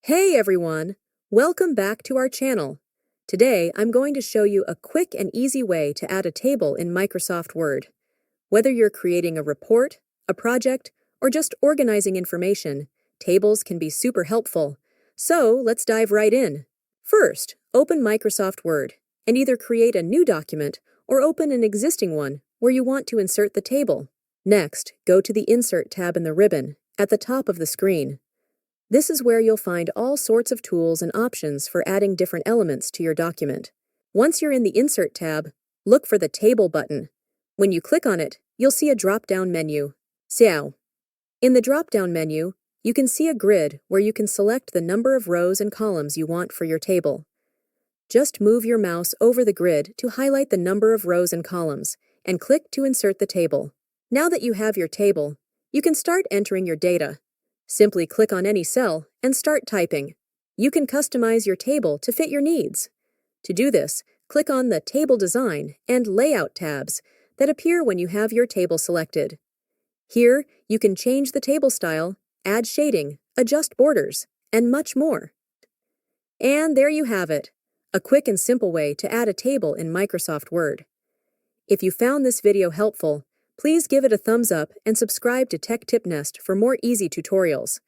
Hey everyone! Welcome back to our channel. Today I'm going to show you a quick and easy way to add a table in Microsoft Word. Whether you're creating a report, a project, or just organizing information, tables can be super helpful. So let's dive right in. First, open Microsoft Word and either create a new document or open an existing one where you want to insert the table. Next, go to the Insert tab in the ribbon at the top of the screen. This is where you'll find all sorts of tools and options for adding different elements to your document. Once you're in the Insert tab, look for the Table button. When you click on it, you'll see a drop-down menu. Xiao. In the drop-down menu, you can see a grid where you can select the number of rows and columns you want for your table. Just move your mouse over the grid to highlight the number of rows and columns, and click to insert the table. Now that you have your table, you can start entering your data. Simply click on any cell and start typing. You can customize your table to fit your needs. To do this, click on the Table Design and Layout tabs that appear when you have your table selected. Here, you can change the table style, add shading, adjust borders, and much more. And there you have it, a quick and simple way to add a table in Microsoft Word. If you found this video helpful, please give it a thumbs up and subscribe to Tech Tip Nest for more easy tutorials.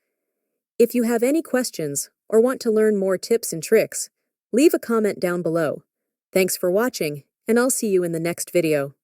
If you have any questions or want to learn more tips and tricks, leave a comment down below. Thanks for watching, and I'll see you in the next video.